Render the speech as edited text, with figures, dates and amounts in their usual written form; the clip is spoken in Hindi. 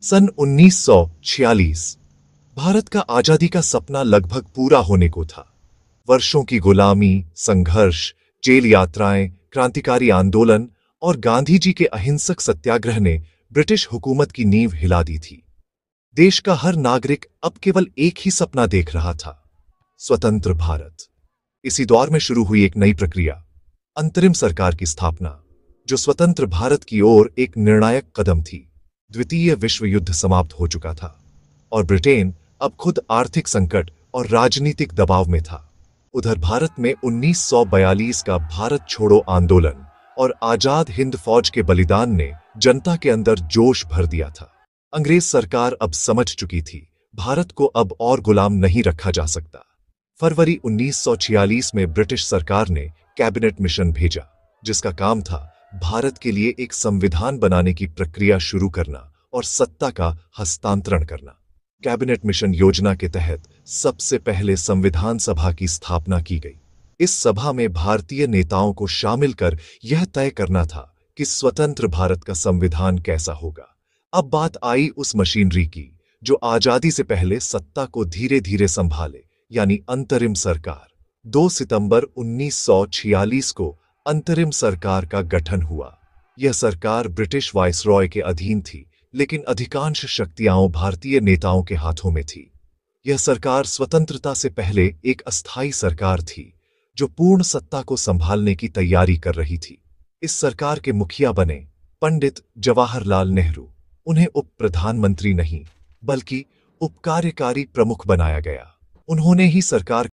सन 1946 भारत का आजादी का सपना लगभग पूरा होने को था। वर्षों की गुलामी, संघर्ष, जेल यात्राएं, क्रांतिकारी आंदोलन और गांधी जी के अहिंसक सत्याग्रह ने ब्रिटिश हुकूमत की नींव हिला दी थी। देश का हर नागरिक अब केवल एक ही सपना देख रहा था, स्वतंत्र भारत। इसी दौर में शुरू हुई एक नई प्रक्रिया, अंतरिम सरकार की स्थापना, जो स्वतंत्र भारत की ओर एक निर्णायक कदम थी। द्वितीय विश्व युद्ध समाप्त हो चुका था और ब्रिटेन अब खुद आर्थिक संकट और राजनीतिक दबाव में था। उधर भारत में 1942 का भारत छोड़ो आंदोलन और आजाद हिंद फौज के बलिदान ने जनता के अंदर जोश भर दिया था। अंग्रेज सरकार अब समझ चुकी थी, भारत को अब और गुलाम नहीं रखा जा सकता। फरवरी 1946 में ब्रिटिश सरकार ने कैबिनेट मिशन भेजा, जिसका काम था भारत के लिए एक संविधान बनाने की प्रक्रिया शुरू करना और सत्ता का हस्तांतरण करना। कैबिनेट मिशन योजना के तहत सबसे पहले संविधान सभा की स्थापना की गई। इस सभा में भारतीय नेताओं को शामिल कर यह तय करना था कि स्वतंत्र भारत का संविधान कैसा होगा। अब बात आई उस मशीनरी की जो आजादी से पहले सत्ता को धीरे धीरे संभाले, यानी अंतरिम सरकार। 2 सितंबर 1946 को अंतरिम सरकार का गठन हुआ। यह सरकार ब्रिटिश वायसरॉय के अधीन थी, लेकिन अधिकांश शक्तियां भारतीय नेताओं के हाथों में थी। यह सरकार स्वतंत्रता से पहले एक अस्थायी सरकार थी, जो पूर्ण सत्ता को संभालने की तैयारी कर रही थी। इस सरकार के मुखिया बने पंडित जवाहरलाल नेहरू। उन्हें उप प्रधानमंत्री नहीं, बल्कि उप कार्यकारी प्रमुख बनाया गया। उन्होंने ही सरकार